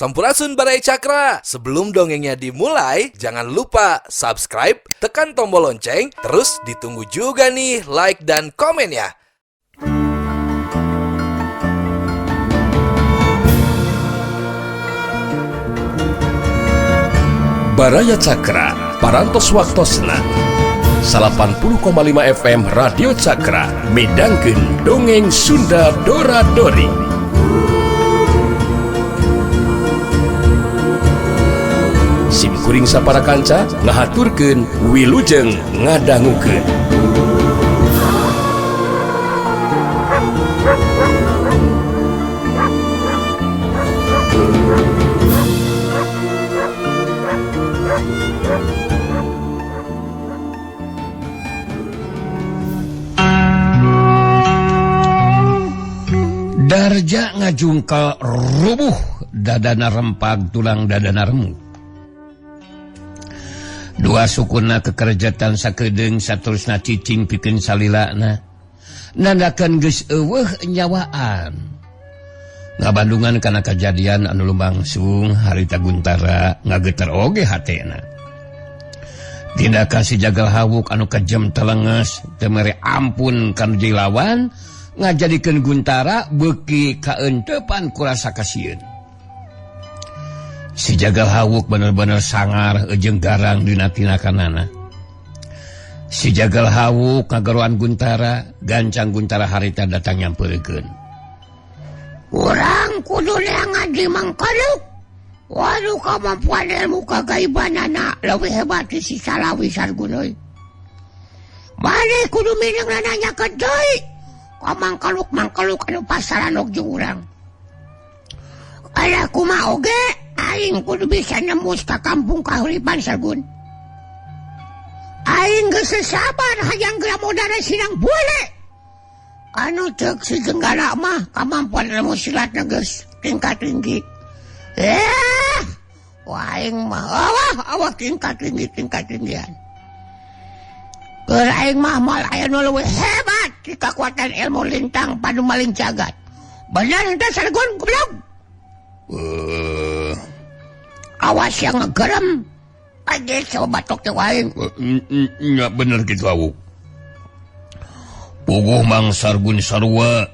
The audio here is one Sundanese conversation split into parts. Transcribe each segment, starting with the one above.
Sampurasun Barai Cakra. Sebelum dongengnya dimulai, jangan lupa subscribe, tekan tombol lonceng, terus ditunggu juga nih like dan komen ya. Baraya Cakra, parantos waktosna 80,5 FM Radio Cakra, midangkeun dongeng Sunda Dora-Dori. Simkuring sapara kanca ngahaturkeun wilujeng ngadangukeun. Darja ngajungkal rubuh dadana rempag tulang dadana remuk. Dua sukuna kekerjatan sakedeung saterusna cicing pikeun salilana. Nandakeun geus eueuh nyawaan. Ngabandungan kana kajadian anu lumangsung harita Guntara ngageter oge hatena. Tindakan si jagal hawuk anu kejem telenges teu mere ampun kana jilawan ngajadikeun Guntara beuki kaentepan ku rasa kasieun. Si jagal hawuk bener-bener sangar jeung garang dina tinakanana. Si jagal hawuk ngageruan Guntara, gancang Guntara harita datang nyampeurkeun. Urang kudu ngaji mangkaluk. Waduh kemampuan ilmu kagaibanana leuwih hebat ti si Salawi Sargun euy. Maneh kudu mineng nanyakeun deui ka mangkaluk-mangkaluk anu pasaran og jeung urang. Aya kumaha oge aing kudu bisa nembus ka kampung kahuripan Sargun. Aing geus sabar hayang gramodana Sinang Bule. Anu ceuk si Jenggara mah kamampuan ilmu silatna geus tingkat tinggi. Aing mah awak tingkat tinggian. Keur aing mah mal aya nu leuwih hebat ti kakuatan ilmu lintang padu maling jagat. Bener henteu Sargun goblok. Awas yang ngegerem. Aja coba batok teh aing. Nya bener kitu awuk. Puguh Mang Sargun sarua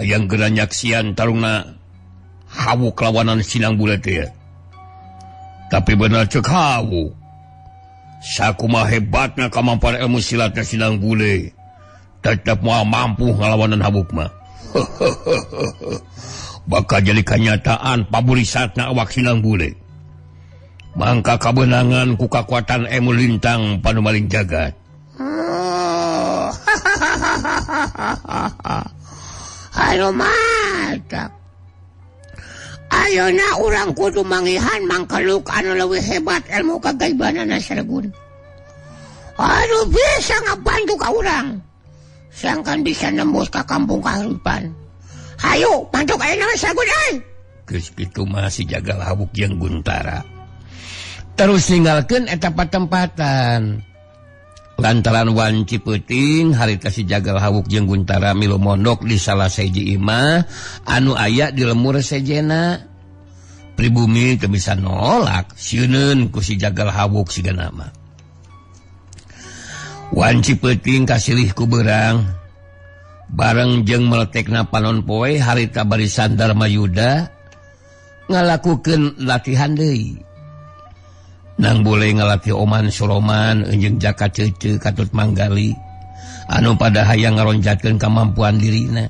yang geura nyaksian tarungna hawuk lawanan Sinang Bule teh. Tapi bener ceuk hawuk. Sakumaha hebatna kamampuan ilmu silatna Sinang Bule, tetep moal mampu ngalawanan hawuk mah. Bakal jadi kenyataan paburisatna awak Sinang Bule. Mangka kabenangan ku kakuatan ilmu lintang panu maling jagat. Anu matak. Ayeuna urang kudu mangihan mangkaluk anu leuwih hebat ilmu kagaibanana Sargun. Anu bisa ngabantu ka urang. Sangkan bisa nembus ka kampung kahuripan. Hayu, bantu ayeuna Sargun euy. Geus kitu mah si jagal hawuk jeung Guntara terus ninggalkeun eta patempatan. Lantaran wanci peuting harita si jagal hawuk jeung Guntara milu mondok di salah seji imah anu aya di lemur sejena. Pribumi teu bisa nolak sieuneun ku si jagal hawuk sigana mah. Wanci peuting kasilih ku beurang bareng jeung meletekna panon poe harita barisan Darmayuda ngalakukeun latihan deui. Nang Bule ngalatih Oman Suroman jeung Jaka Ceuceu Katut Manggali anu pada hayang ngaronjatkeun kamampuan dirina.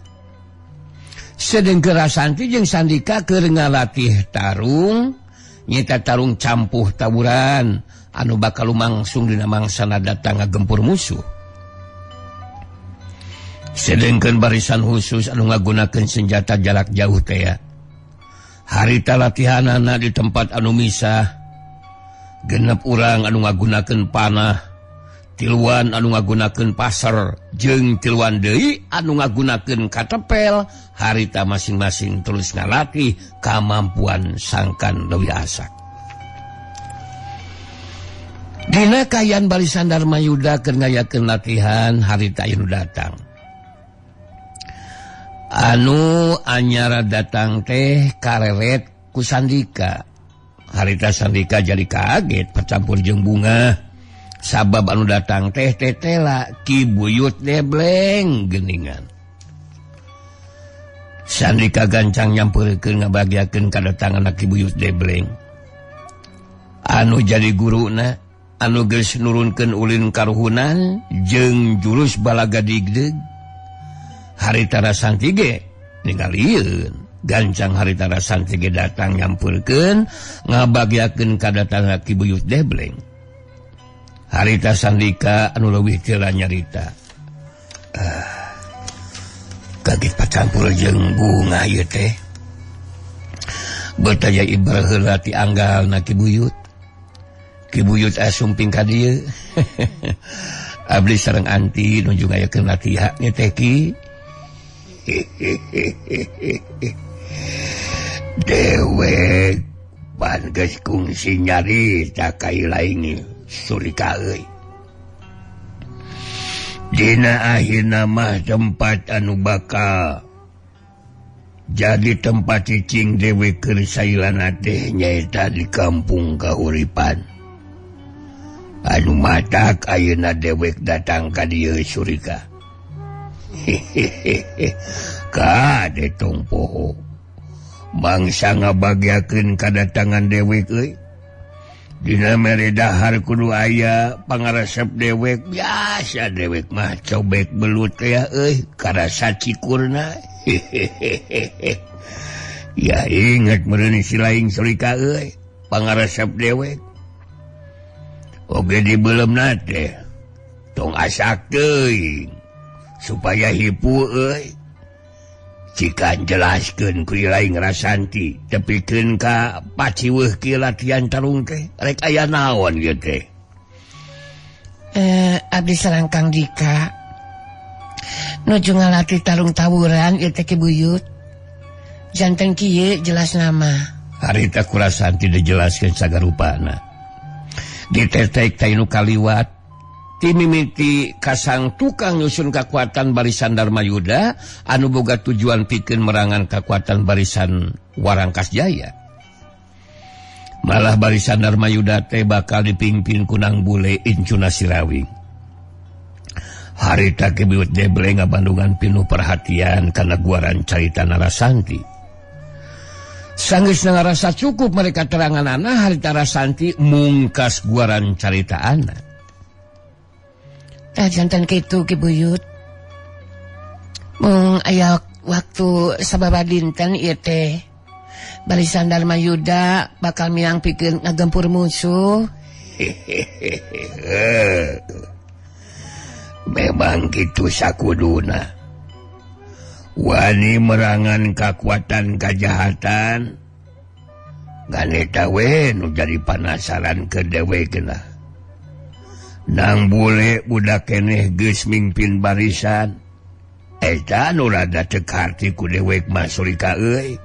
Sedengkeun Rasanti jeung Sandika keur ngalatih tarung nyata tarung campuh tawuran anu bakal lumangsung dina mangsana datang ngagempur musuh. Sedengkeun barisan khusus anu ngagunakeun senjata jarak jauh teh harita latihanana di tempat anu misah. Genep urang anu ngagunakeun panah, tiluan anu ngagunakeun pasar, jeung tiluan deui anu ngagunakeun katepel, harita masing-masing terus ngalatih kamampuan sangkan leuwih asak. Dina kayan barisan Darmayuda keur ngayakeun latihan harita anu datang. Anu anyara datang teh kareret ku Sandika. Harita Sandika jadi kaget percampur jeung bunga. Sabab anu datang teh tetela Ki Buyut Debleng geuningan. Sandika gancang nyampeurkeun ngabagiakeun kadatangan Ki Buyut Debleng. Anu jadi guruna, anu geus nurunkeun ulin karuhunan jeung jurus balaga digdeug. Harita Rasanti ge ningalieun. Gancang Harita Rasanti ge datang nyampeurkeun ngabagiakeun kadatangan Ki Buyut Debleng. Harita Sandika anu leuwih tila nyarita. Kaget pacampur jeung bunga ieu teh. Bertanya ibar heula ti anggalna Ki Buyut. Ki Buyut asumping ka dieu. Abdi sareng anti nuju ngayakeun latihannya teh Ki. Dewek pan geus kungsi nyarita ka ilaing Surika euy. Dina akhirna mah tempat anu bakal jadi tempat cicing dewek keur sailana teh nyaeta di kampung kahuripan. Anu matak ayeuna dewek datang ka dieu Surika. Kade tong poho. Bangsa ngabagiakeun kadatangan dewek euy. Dina mere dahar kudu aya pangaresep dewek. Biasa dewek mah cobek belut ya euy karasa cikurna. Ya inget meureun si laing Surika euy pangaresep dewek. Oge dibeuleumna teh tong asak teuing supaya hipu euy. Jika jelaskeun ku Laing Rasanti tepikeun ka paciweuh kieu latihan tarung teh rek aya naon ieu teh. Abdi sareng Kang Dika nuju ngalatih tarung tawuran ieu teh Ki Buyut. Janten kieu jelas nama. Harita ku Rasanti dijelaskeun sagarupana. Ditetek tainu kaliwat ti mimiti kasang tukang nyusun kakuatan barisan Darmayuda anu boga tujuan pikeun merangan kakuatan barisan Warangkas Jaya. Malah barisan Darmayuda teh bakal dipimpin ku Nang Bule Incuna Sirawing. Harita Ki Buyut Debleng ngabandungan pinuh perhatian kana guaran carita Rasanti. Sanggeus ngarasa cukup mereka teranganana Harita Rasanti mungkas guaran caritaana. Jantan kitu Ki Buyut. Mung aya waktu sababa dinten ieu teh barisan Darmayuda bakal miang pikeun ngagempur musuh. Memang kitu sakuduna. Wani merangan kakuatan kajahatan. Ganeta we nu jadi panasaran ke dewekna. Nang Bule budak keneh geus mimpin barisan. Eta nu rada teu karti ku dewek mah Surika euy.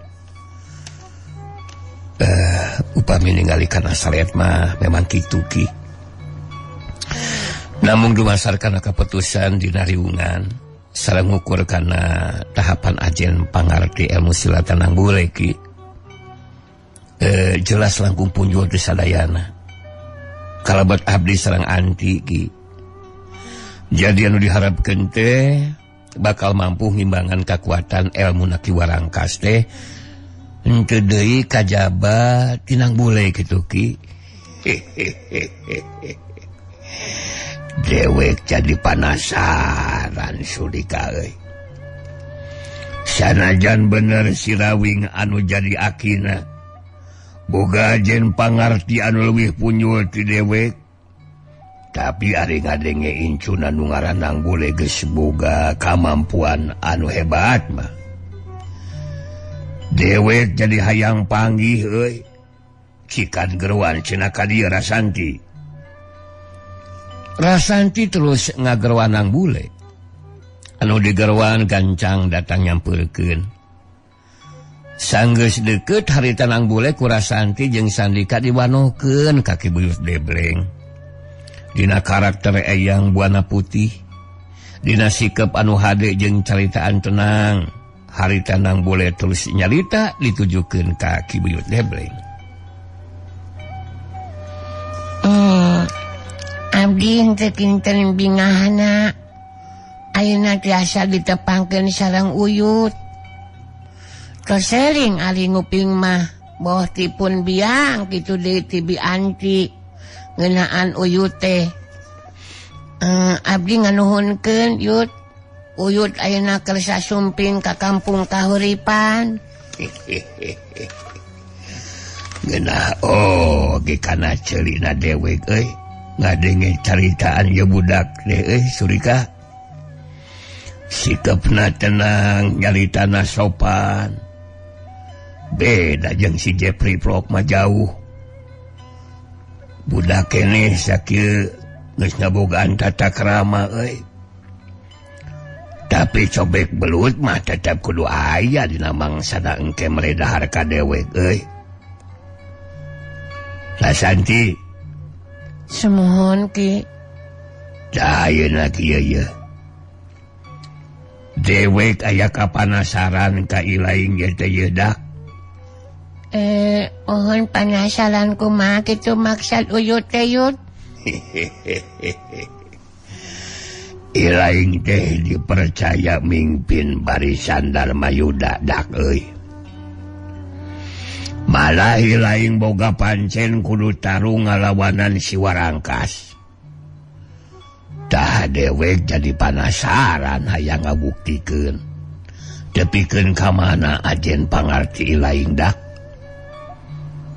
Upami ningali kana salet mah memang kitu Ki. Namun dumasarkan keputusan dina riungan sareng ngukur kana tahapan ajen pangarti ilmu silatan Nang Bule Ki. Jelas langkung punjul teu sadayana. Kalabat abdi sareng anti Ki. Jadi anu diharapkeun teh bakal mampu ngimbangan kakuatan ilmu Ki Warangkas teh henteu deui kajaba ti Nang Bule kitu Ki. Dewek jadi panasaran Surika euy. Sanajan bener si Rawing anu jadi akina boga ajen pangarti anu leuwih punyul ti dewek. Tapi ari ngadenge Incuna nu ngaran Nang Bule geus boga kamampuan anu hebat mah. Dewek jadi hayang panggih euy. Cikan geruan cenah ka dieu Rasanti. Rasanti terus ngageruan Nang Bule. Anu digeruan gancang datang nyampeurkeun. Sanggeus deukeut harita Nang Bule ku Rasanti jeung Sandika diwanohkeun ka Ki Buyut Debleng. Dina karakter eyang buana putih, dina sikep anu hade jeung caritaan tenang, harita nang bule terus nyarita ditujukeun ka Ki Buyut Debleng. Abdi henteu kinten bingahna. Ayeuna tiasa ditepangkeun sareng Uyut. Kesering ari nguping mah boh tipun biang kitu deui ti Bi Anti ngeunaan Uyut teh. Abdi nganuhunkeun Yut. Uyut ayeuna keur sasumping ka kampung kahuripan. Geunah ge kana ceulina dewek euy. Ngadenge caritaan ye budak teh Surika. Sikapna tenang, nyaritana sopan. Beda jeung si Jeffrey Frog mah jauh. Budak keneh sakieu geus ngabogaan tata krama euy. Tapi cobek belut mah tetep kudu aya dina mangsana engke meredahar ka dewek euy. Lasanti Semohon Ki. da ayeuna kieu ye. Dewek aya kapanasaran ka ilaing ye teh ye dak. Mohon panasaran kumaha kitu maksud Uyut teh Yut. Ilaing teh dipercaya mimpin barisan Darmayuda dak euy. Malah ilaing boga pancen kudu tarung ngalawanan si Warangkas. Tah dewek jadi panasaran hayang ngabuktikeun. Tepikeun ka mana ajen pangarti ilaing dak.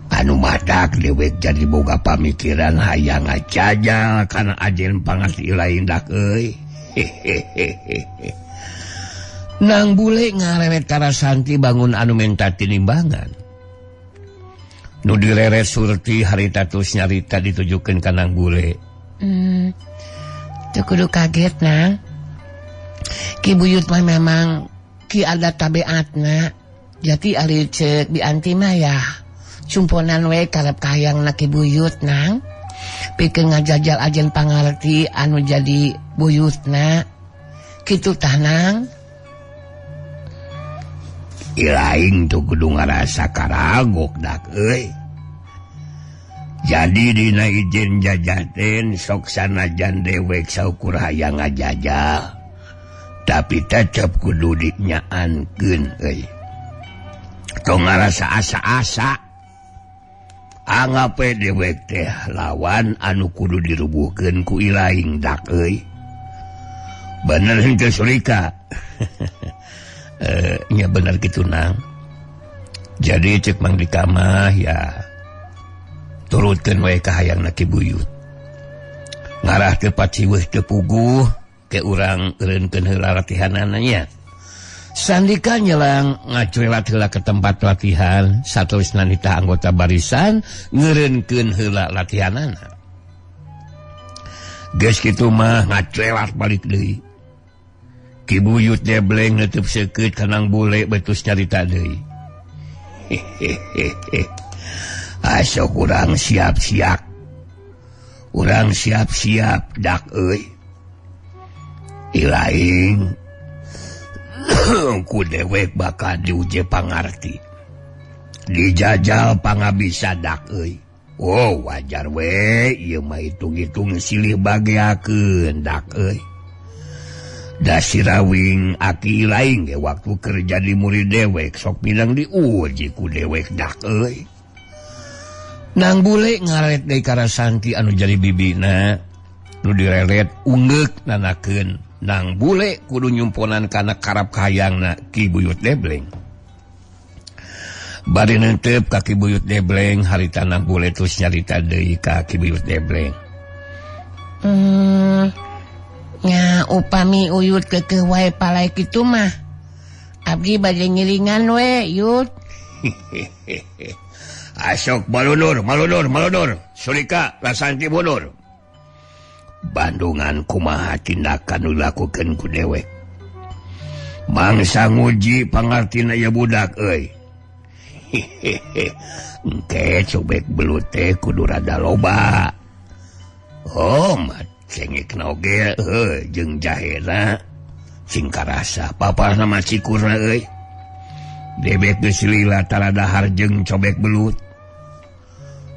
Anu madak dewek jadi boga pamikiran hayang ngajajal kana ajen pangarti ilaing dak euy. Nang bule ngarewet Karasanti bangun anu menta tinimbangan. Nu direret surti harita terus nyarita ditujukeun ka nang bule. Teu kudu kaget Nang. Ki Buyut mah memang ki ada tabeatna. Jadi ari ceuk Bi Anti mah ya sumponan we karep kahayangna Ki Buyut Nang. Pikeun ngajajal ajen pangarti anu jadi buyutna. Kitu tah Nang. Ilaing tuh kudu ngarasa karagok dak euy. Jadi dina ijen jajaten sok sanajan dewek saukur hayang ngajajal. Tapi tetep kudu dinyaankeun euy. Tong ngarasa asa-asa. Angape dewek teh lawan anu kudu dirubuhkeun ku ilaing dak euy. Bener henteu Surika. Nya bener gitu Nang. Jadi cek Mang Dika mah ya turutkeun we ka hayangna Ki Buyut. Ngarah teu paciweuh teu puguh ke urang eureunkeun heula latihanana nya. Sandika nyelang ngacuelat heula ke tempat latihan satelusna nita anggota barisan ngeureunkeun heula latihanana. Geus kitu mah ngacuelat balik deui. Ki Buyut Debleng neuteub seukeut ka nang bule betus carita deui. Asok urang siap-siap. Urang siap-siap dak euy. Ilaing ku dewek bakal diuje pangarti. Dijajal pangabisa dak euy. Oh wajar we ieu mah hitung-hitung silih bageakeun dak euy. Da sirawing aki ilaing ge waktu kerja di murid dewek sok bilang diuji ku dewek dak euy. Nang bule ngaret deui Karasanti anu jadi bibina nu direret ungeuk nanakeun nang bule kudu nyumponan kana karap kahayangna Ki Buyut Debleng. Bari neuteub ka Ki Buyut Debleng harita nang bule terus nyarita deui ka Ki Buyut Debleng. Nya upami Uyut keukeuh wae palai kitu mah. Abdi bade ngiringan we Yut. Asok malunur. Surika Lasanti mundur. Bandungan kumaha tindakan nu lakukeun ku dewek. Mangsa nguji pangartina ya budak euy. Engke cobek belut teh kudu rada loba. Oh mat cengek oge jeung jahena sing karasa paparna mah cikurna euy. Dewek geus lila tara dahar jeung cobek belut.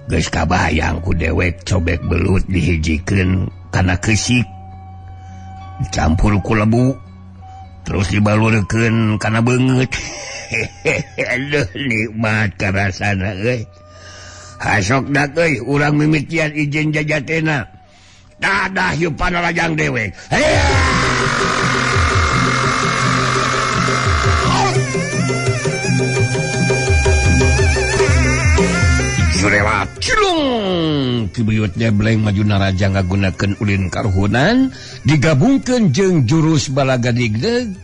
Geus kabayang ku dewek cobek belut dihijikeun kana keusik. Dicampur ku lebu. Terus dibalurkeun kana beungeut. Aduh nikmat karasana euy. Hasok dak euy urang mimitian ijen jajatena. Dadah yeuh panarajang dewek. Surewat cilung Kibuyut Debleng maju naraja ngagunakeun ulin karuhunan digabungkeun jeung jurus balaga digdeg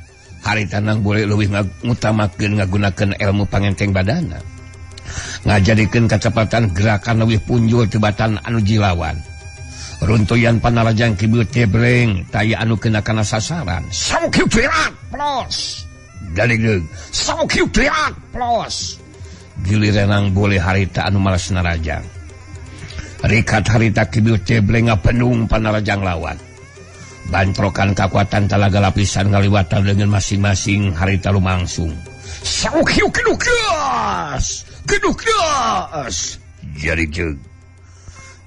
harita nang boleh leuwih ngutamakeun ngagunakeun ilmu pangenteng badana ngajadikeun kacepatan gerakan leuwih punjul tibatan anu jilawan runtuyan panarajang Kibuyut Debleng taya anu kena kana sasaran saukieu tirat plos daligdeg saukieu tirat plos giliran boleh harita anu malas narajang rikat harita Kibuyut Debleng ngapenung panarajang lawan bantrokan kakuatan talaga lapisan ngaliwatan dengan masing-masing harita lumangsung saukieu keduk gas jari jeug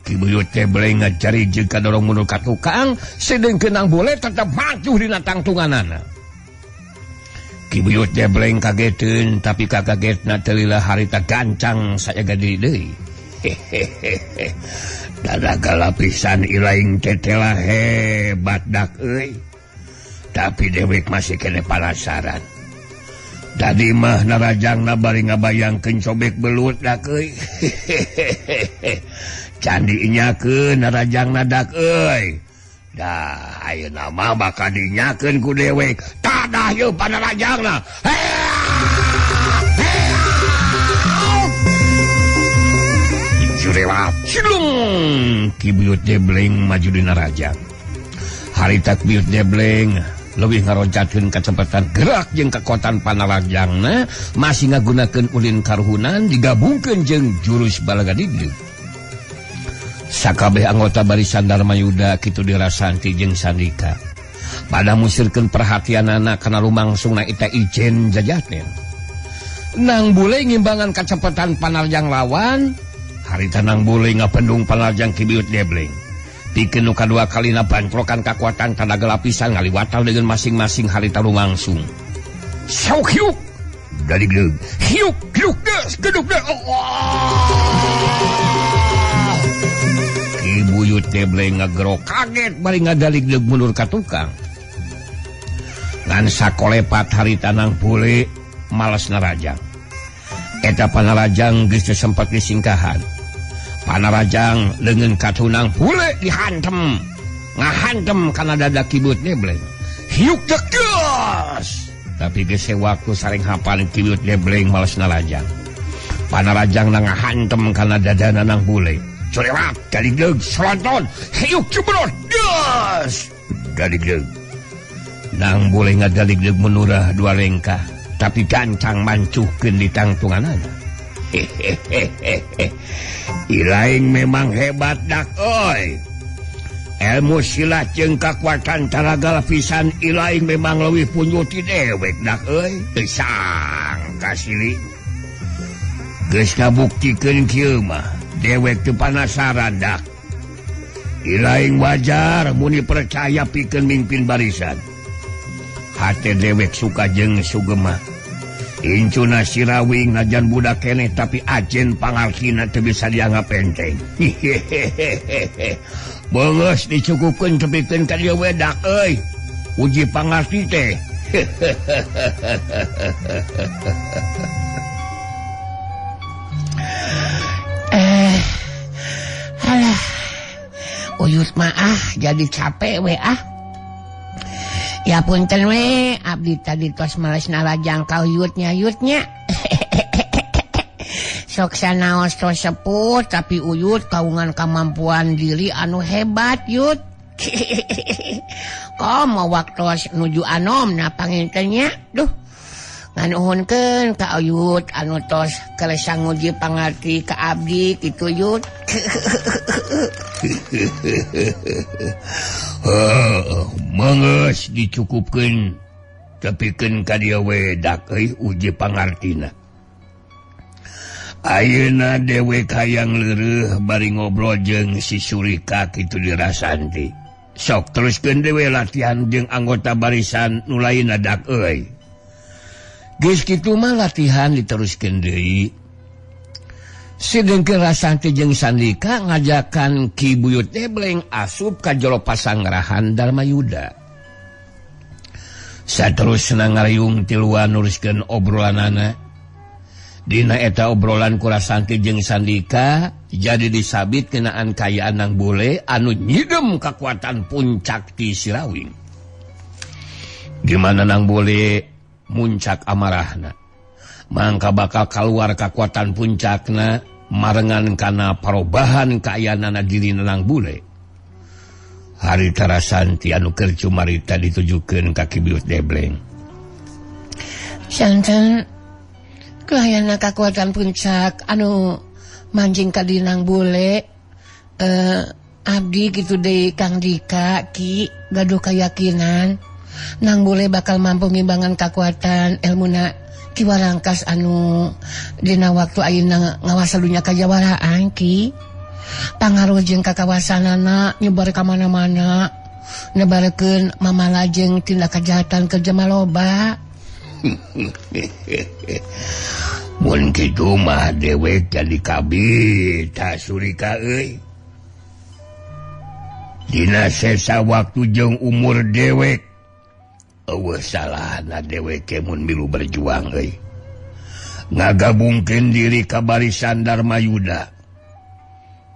Kibuyut Debleng ngajari jeug kadorong mundur ka tukang sedengkeun nang boleh tetep maju dina tangtunganana Kibuyut Debleng kageteun tapi kakagetna teu lila harita gancang sajaga diri deui. Dadaga lapisan ilaing tetela hebat dak euy. Tapi dewek masih kene penasaran. Tadi mah narajangna bari ngabayangkeun cobek belut dak euy. Candi nyakeun narajangna dak euy. Dah ayeuna mah bakal dinyakeun ku dewek. Tadah yeuh panarajangna. Surewat cilung Kibuyut Debleng maju dina rajang. Harita Kibuyut Debleng leuwih ngaroncatkeun kacepatan gerak jeung kekuatan panarajangna masih ngagunakeun ulin karuhunan digabungkeun jeung jurus balaga digdeg. Sakabeh anggota barisan Darmayuda kitu dirasanti jeung Sandika. Pada musirkeun perhatianana kana lumangsungna eta ijen jajaten. Nang bule ngimbangan kacepatan panarjang lawan, harita nang bule ngapendung panarjang Kibuyut Debleng. Pikeun nu kadua kalina bantrokan kakuatan tanaga lapisan ngaliwatal dengan masing-masing harita lumangsung. Sauk hiuk dari gleug. Hiuk hiuk gas geduk gas. Kibuyut Debleng ngagero kaget bari ngadaligdeug mundur ka tukang. Ngan sakolepat harita nang bule malas narajang. Eta panarajang geus teu sempat disingkahan. Panarajang leungeun katunang bule dihantem. Ngahantem kana dada Kibuyut Debleng. Hiuk gas. Tapi geus waktu sareng hafal Kibuyut Debleng malas narajang. Panarajang nang ngahantem kana dadana nang bule. Surewat daligdeug selonton hiuk cebrot gas daligdeug nang boleh ngadaligdeug menurah dua lengkah tapi gancang mancuhkeun di tangtunganana. Ilaing memang hebat dak euy. Ilmu silat jeung kakuatan taraga lapisan ilaing memang leuwih punjul ti dewek dak euy. Teu sangka silih geus kabuktikeun kieu mah dewek teu panasaran dak. Ilaing wajar muni percaya pikeun mimpin barisan. Hate dewek suka jeung sugema. Incuna sirawing najan budak keneh tapi ajen pangartina teu bisa dianggap enteng. Beungeus dicukupkeun tepikeun ka dieu we dak euy. Uji pangarti teh. Alah, Uyut mah jadi capek we Ya punten we, abdi tadi tos males narajang ka Uyutnya. Sok sanaos tos sepuh tapi Uyut kaungan kemampuan diri anu hebat Yut. Komo waktu nuju anom na pangintennya. Duh. Nganuhunkeun ka Uyut anu tos keresa nguji pangarti ka abdi kitu Yut. Manggeus dicukupkeun tepikeun ka dieu wedak uji pangartina. Ayeuna dewek hayang leureuh bari ngobrol jeung si Surika kitu di Rasanti. Sok teruskeun dewe latihan jeung anggota barisan nu lainna dak euy. Geus kitu mah latihan diteruskeun deui. Sidengkeun Rasanti jeung Sandika ngajakan Ki Buyut Debleng asup ka jolo pasanggarahan Darmayuda. Saterusna ngariung tiluan nuruskeun obrolanana. Dina eta obrolan ku Rasanti jeung Sandika jadi disabit kenaan kayaan Nang Bule anu nyidem kakuatan puncak ti Sirawing. Gimana Nang Bule muncak amarahna, mangka bakal kaluar kakuatan puncakna marengan kana parobahan kaayaanana dirina Nang Bule. Harita Rasanti anu keur cumarita ditujukeun ka Ki Buyut Debleng. Santen kayana kakuatan puncak anu manjing ka di Nang Bule, abdi gitu deui Kang Dika Ki gaduh kayakinan Nang Bule bakal mampu ngimbangan kakuatan ilmuna Ki Warangkas anu dina waktu ayeuna ngawasa dunya kajawaraan Ki. Pangaruh jeung kakawasanana nyebar ka mana-mana, nebarkeun mamala jeung tindak kejahatan kerja maloba. Mun kitu mah dewek jadi kabita Surika euy. Dina sesa waktu jeung umur dewek eueuh salahna dewek mun milu berjuang euy. Ngagabungkeun diri ka barisan Darmayuda.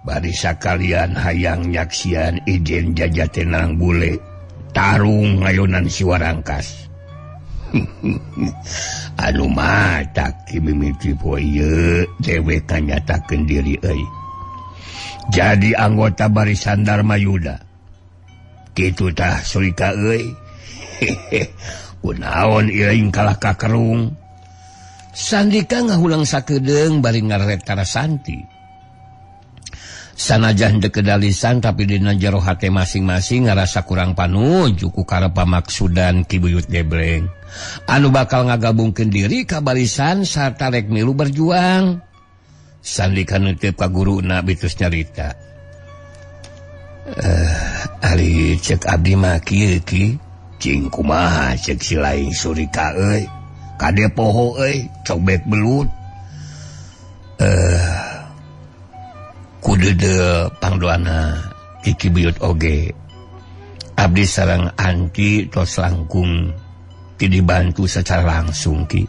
Bari sakalian hayang nyaksian ijen jajate Nang Bule tarung ngayonan si Warangkas. Anu mata Ki mimiti poe ieu dewek kanyatakeun diri euy. Jadi anggota barisan Darmayuda. Kitu tah Surika euy. Kunaon ieu kalah kakerung. Sandika ngahulang sakedeung bari ngareta Rasanti. Sanajan dekedalisan tapi dina jero hate masing-masing ngarasa kurang panuju ku karepamaksudan Ki Buyut Debleng anu bakal ngagabungkeun diri ka barisan sarta rek milu berjuang. Sandika neuteup ka guruna bitus nyarita. Ari cek abdi mah kieu Ki, cing kumaha cek si lain Surika euy. Kade poho euy, cobek belut. Kudu pangdoana Ki Buyut oge. Abdi sareng anti tos langkung ti dibantu secara langsung Ki.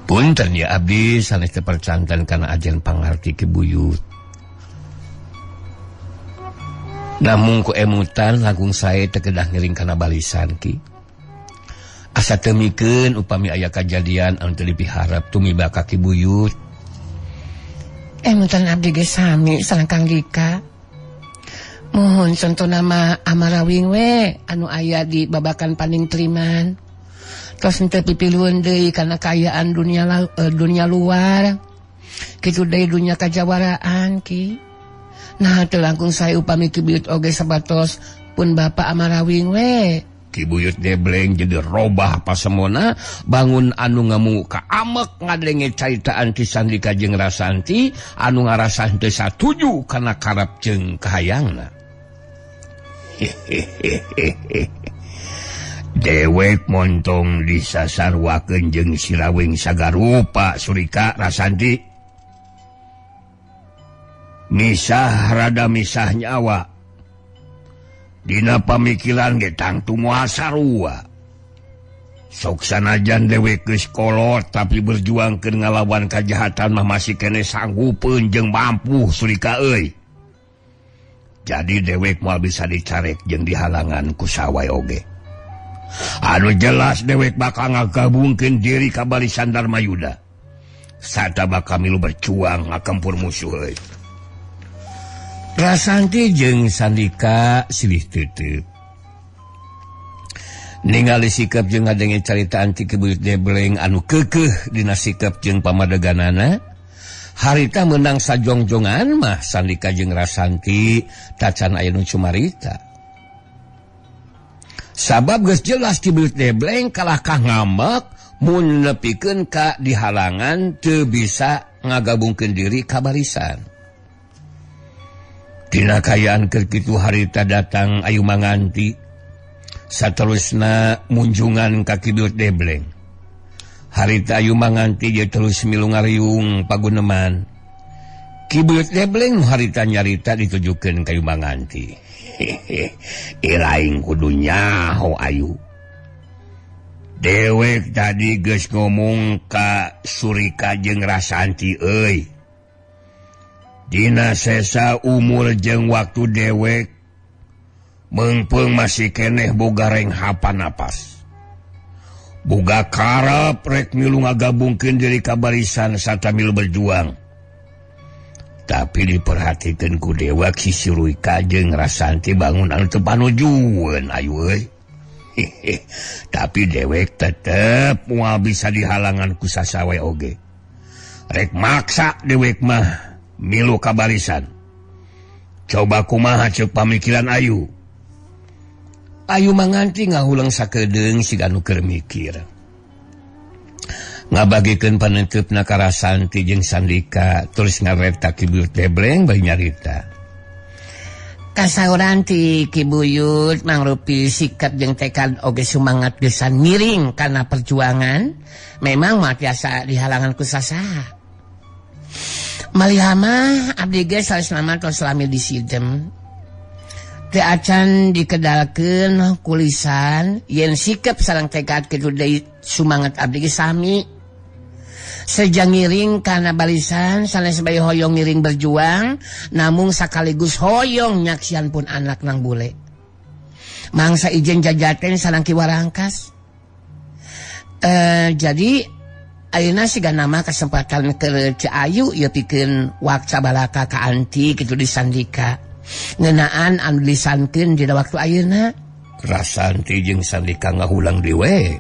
Punten ya abdi sanes teu percanten kana ajen pangarti Ki Buyut. Namung ku emutan langkung sae teu kedah ngiring kana balisan Ki. Asa teu mikeun upami aya kajadian anu teu dipiharep tumiba ka Ki Buyut. Emutan abdi ge sami sareng Kang Dika. Mohon contoh nama Amarawing we anu aya di babakan Paning Triman. Tos henteu pipilueun deui kana kaayaan dunia luar. Kitu deui dunia kajawaraan Ki. Nah teu langkung sae upami Ki Buyut oge sabatos pun Bapak Amarawing we. Ki Buyut Debleng jadi robah pasemona bangun anu ngamu ka amek ngadenge caritaan Ki Sandika jeung Rasanti anu ngarasan teu satuju kana karep jeung kahayangna. Dewek montong disasarwakeun jeung Sirawing sagarupa Surika Rasanti. Misah rada misah nyawa. Dina pamikiran ge tangtu moal sarua. Sok sanajan dewek geus kolot tapi berjuang keur ngalawan kajahatan mah masih kene sanggupeun jeung mampu Surika euy. Jadi dewek moal bisa dicarek jeung dihalangan ku sawae oge. Anu jelas dewek bakal ngagabungkeun diri ka barisan Darmayuda. Sarta bakal milu berjuang ngakempur musuh euy. Rasanti jeung Sandika silih teuteub. Ningali sikap jeung ngadenge caritaan ti Ki Buyut Debleng anu keukeuh dina sikap jeung pamadeganana, harita meunang sajongjongan mah Sandika jeung Rasanti tacan aya nu cumarita. sabab geus jelas ti Biut Debleng kalah ka ngambek mun nepikeun ka dihalangan teu bisa ngagabungkeun diri ka barisan. Dina kayaan keur kitu harita datang Ayu Manganti saterusna munjungan ka Biut Debleng. Harita Ayu Manganti dia terus milu ngariung paguneman. Ki Biut Debleng harita nyarita ditujukeun ka Ayu Manganti. Iraing kudu nyaho Ayu. Dewek tadi geus ngomong ka Surika jeung Rasanti euy. Dina sesa umur jeung waktu dewek meungpeung masih keneh boga reng hapan napas. Boga karep rek milu ngagabungkeun diri ka barisan sarta milu berjuang. Tapi diperhatikeun ku dewa si Surika jeung Rasanti bangun anu teu panujueun Ayu euy. Tapi dewek tetep moal bisa dihalangan ku sasawe oge. Rek maksa dewek mah milu ka barisan. Coba kumaha ceuk pamikiran Ayu. Ayu Manganti ngahulang sakedeung siga nu keur mikir. Ngabagikeun paneutupna ka Rasanti jeung Sandika terus ngareta Ki Biut Debleng bari nyarita. Kasauran ti Ki Buyut mangrupi sikap jeung tekad oge sumangat geusan miring kana perjuangan memang mah tiasa dihalangan ku sasaha. Maliha mah abdi ge salesna tos lami disidem. Teu acan dikedalkeun kulisan yen sikap sareng tekad kitu deui sumangat abdi ge sami. Seja ngiring kana barisan sanes bae hoyong ngiring berjuang namung sakaligus hoyong nyaksian pun anak nang bule. Mangsa ijen jajaten sareng Ki Warangkas. Jadi ayeuna siga nama kesempatan keur Ci Ayu ieu pikeun waktu balaka ka anti kitu di Sandika. Ngeunaan anu disankeun dina waktu ayeuna. Rasanti jeung Sandika ngahulang dewe.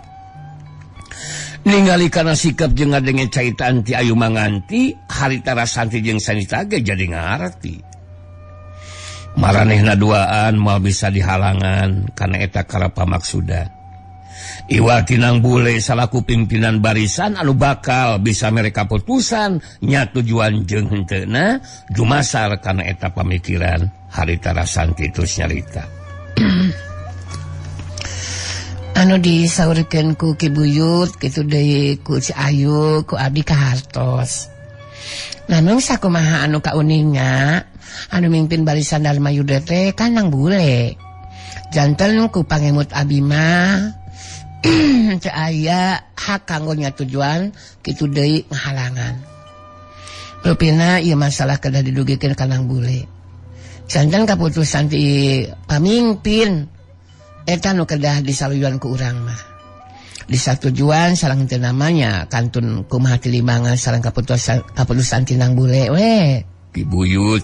Ningali kana sikap jeung ngadenge caitan ti Ayu Manganti, harita Rasanti jeung Sandika ge jadi ngarti. Maranehna duaan moal bisa dihalangan kana eta kara pamaksudan. Iwa tinang bule salaku pimpinan barisan anu bakal bisa mereka putusan nya tujuan jeung henteuna jumasar kana eta pamikiran harita Rasanti terus nyarita. Anu disaurkeun ku Ki Buyut kitu deui ku Ci Ayu ku abdi kahartos. Namun sakumaha anu kauningna anu mimpin barisan Dharma Yuda teh kan nang bule. Janten ku pangemut abi mah teu aya hak kanggo nyatujuan kitu deui ngahalangan. Rupina ieu masalah kedah didugikeun ka nang bule. Janten kaputusan ti pamimpin eta nu kedah disaluyuan ku urang mah. Disatujuan sareng teu namanya kantun kumaha ti limangan sareng kaputusan ti nang bule we. Ki Buyut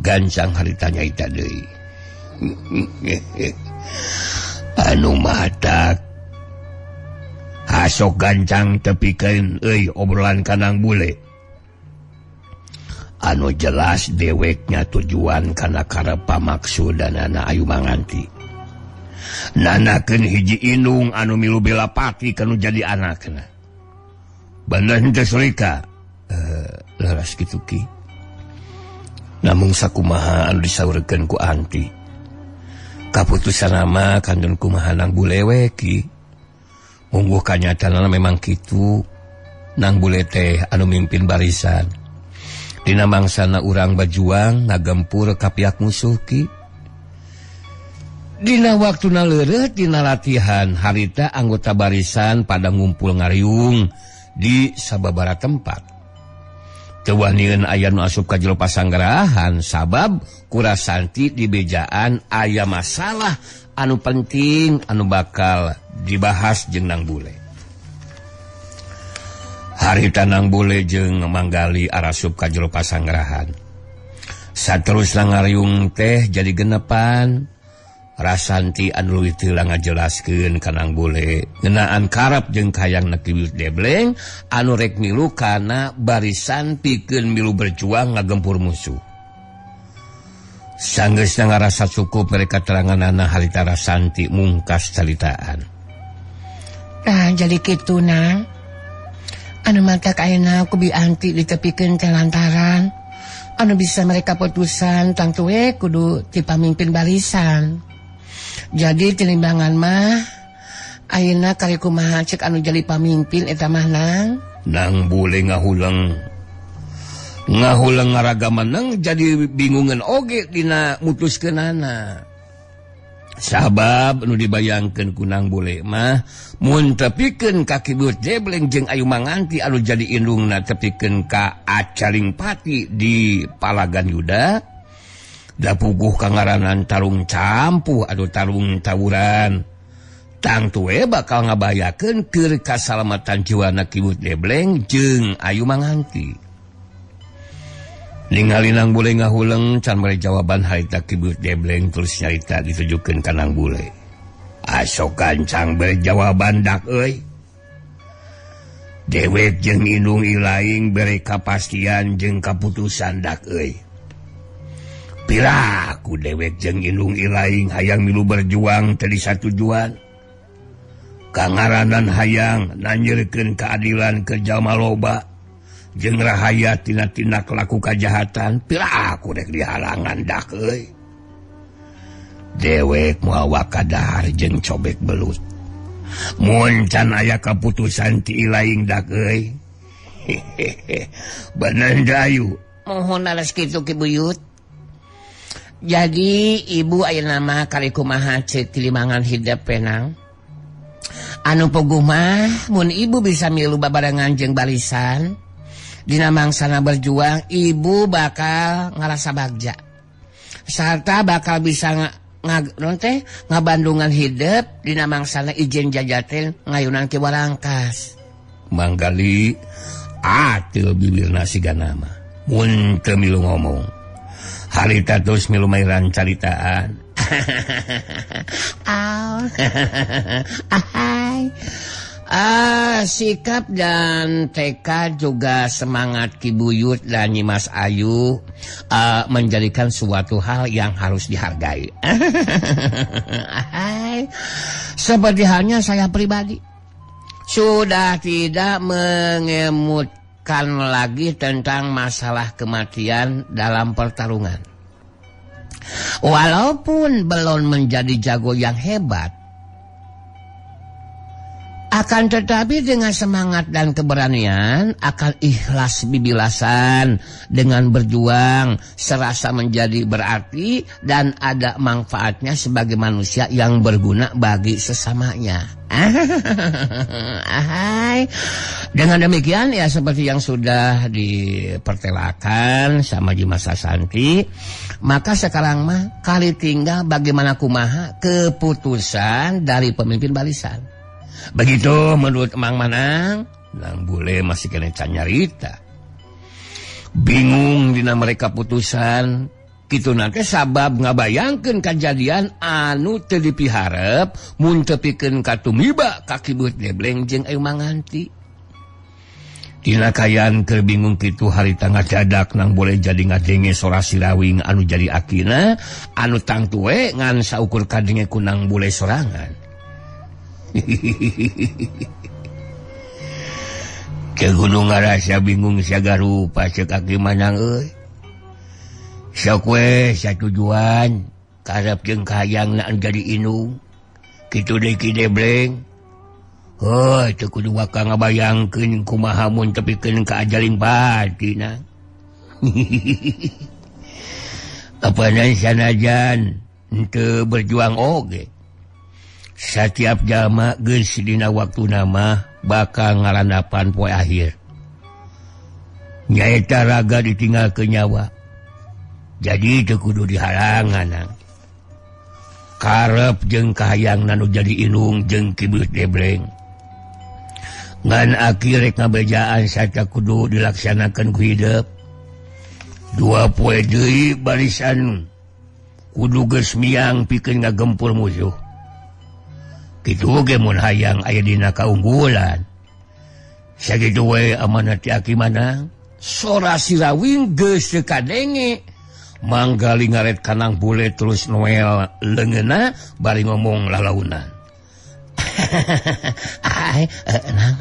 gancang harita nyaita deui. Anu matak hasok gancang tepikeun euy obrolan ka nang bule. Anu jelas deweknya tujuan kana karep pamaksudanana Ayu Manganti. Nanakeun hiji indung anu milu bela pati kanu jadi anakna. Bener henteu Surika? Laras kitu Ki. Namung sakumaha anu disaurkeun ku anti. Kaputusan mah kantun kumaha nang bule we Ki. Mungguh kanyataanna memang kitu. Nang bule teh anu mimpin barisan. Dina mangsana urang bajuang ngagempur ka pihak musuh Ki. Dina waktuna leureuh dina latihan harita anggota barisan pada ngumpul ngariung di sababaraha tempat. Teu waniun aya nu asup ka jero pasanggarahan sabab ku Rasanti di bejaan aya masalah anu penting anu bakal dibahas jeung nang bule. Harita nang bule jeung manggali arasup ka jero pasanggarahan. Saterusna ngariung teh jadi genepan. Rasanti anu leuwih teu ngajelaskeun ka nang bule ngeunaan karep jeung kayangna Ki Biut Debleng anu rek milu kana barisan pikeun milu berjuang ngagempur musuh. Sanggeus ngarasa cukup mereka teranganana harita Rasanti mungkas caritaan. Nah jadi kitu na anu mantak ayeuna ku Bianti ditepikeun teh lantaran anu bisa mereka putusan tangtu kudu ti pamimpin barisan. Jadi tinimbangan mah ayeuna kali kumaha cek anu jadi pamimpin eta mah nang bule ngahulang ngaragaman nang jadi bingungan oge dina mutuskeunana. Sabab nu dibayangkeun ku nang bule mah mun tepikeun ka Kibut Debleng jeung Ayu Manganti anu jadi indungna tepikeun ka Acaling Pati di Palagan Yuda da puguh kangaranan tarung campuh adu tarung tawuran. Tangtu bakal ngabayakeun keur kasalamatan jiwana Kibut Debleng jeung Ayu Manganti. Ningali nang bule ngahuleung can mere jawaban harita Kibut Debleng terus nyarita ditujukeun ka nang bule. Asok gancang bere jawaban dak euy. Dewek jeung indung ilaing bere kapastian jeung kaputusan dak euy. Piraku dewek jeung indung ilaing hayang milu berjuang teu disatujuan. Kangaranan hayang nanyeurkeun keadilan ke jalma loba. Jeung rahaya tina tindak laku kajahatan piraku rek dihalangan dak euy. Dewek moal wakadar jeung cobek belut. Mun can aya kaputusan ti ilaing dak euy. Bener Ayu. Mohon alas kitu Ki Buyut. Jadi ibu ayeuna mah kali kumaha ceuk tilimangan hidep penang. Anu puguh mah mun ibu bisa milu babarengan jeung barisan dina mangsana berjuang, ibu bakal ngarasa bagja sarta bakal bisa ngabandungan hidup dina mangsana ijen jajatin ngayunan ki warangkas. Manggali atil bibirna sigana mah mun teu milu ngomong harita terus milu mairan caritaan. Sikap dan tekad juga semangat Ki Buyut dan Nyimas Ayu menjadikan suatu hal yang harus dihargai. Seperti halnya saya pribadi sudah tidak mengemutkan lagi tentang masalah kematian dalam pertarungan. Walaupun belum menjadi jago yang hebat, akan tetapi dengan semangat dan keberanian akan ikhlas bibilasan dengan berjuang serasa menjadi berarti dan ada manfaatnya sebagai manusia yang berguna bagi sesamanya. Dengan demikian ya seperti yang sudah dipertelakan sama Nyimas Rasanti, maka sekarang mah kali tinggal bagaimana kumaha keputusan dari pemimpin barisan. Begitu menurut Mang Manang. Nang bule masih kena nyarita bingung dina mereka putusan kitu nanti sabab ngabayangkeun kajadian anu teu dipiharep mun teu pikeun katumiba ka Kibut Debleng jeung Ayu Manganti. Dina kayaan keur bingung kitu harita ngajadak nang boleh jadi ngadenge sora sirawing anu jadi akina anu tangtu we ngan saukur kadenge ku nang bule sorangan. Ke gunung ngarasa bingung siaga rupa cek Aki Manang euy. Sok we satujuan karep jeung kahayang na jadi inung kitu deui Ki Debleng. Heuh teu kudu waka ngabayangkeun kumaha mun tepikeun ka Acaling Pati na. Apana sanajan henteu berjuang oge. Setiap jalma geus dina waktuna mah bakal ngarandapan poe akhir. Nyaeta raga ditinggal ke nyawa. Jadi teu kudu dihalangan. Karep jeung kahayang nanu jadi inung jeung Kibut Debleng. Ngan akhirek ngabejaan sarta kudu dilaksanakeun ku hidup. 2 poe deui barisan kudu geus miang pikeun ngagempur musuh. Kitu ge mun hayang aya dina kaunggulan. Sakitu we amanat ti Aki Manang, sora sirawing geus teu kadenge manggali ngaret kanang bule terus Noel leungena bari ngomong lalaunan. Nang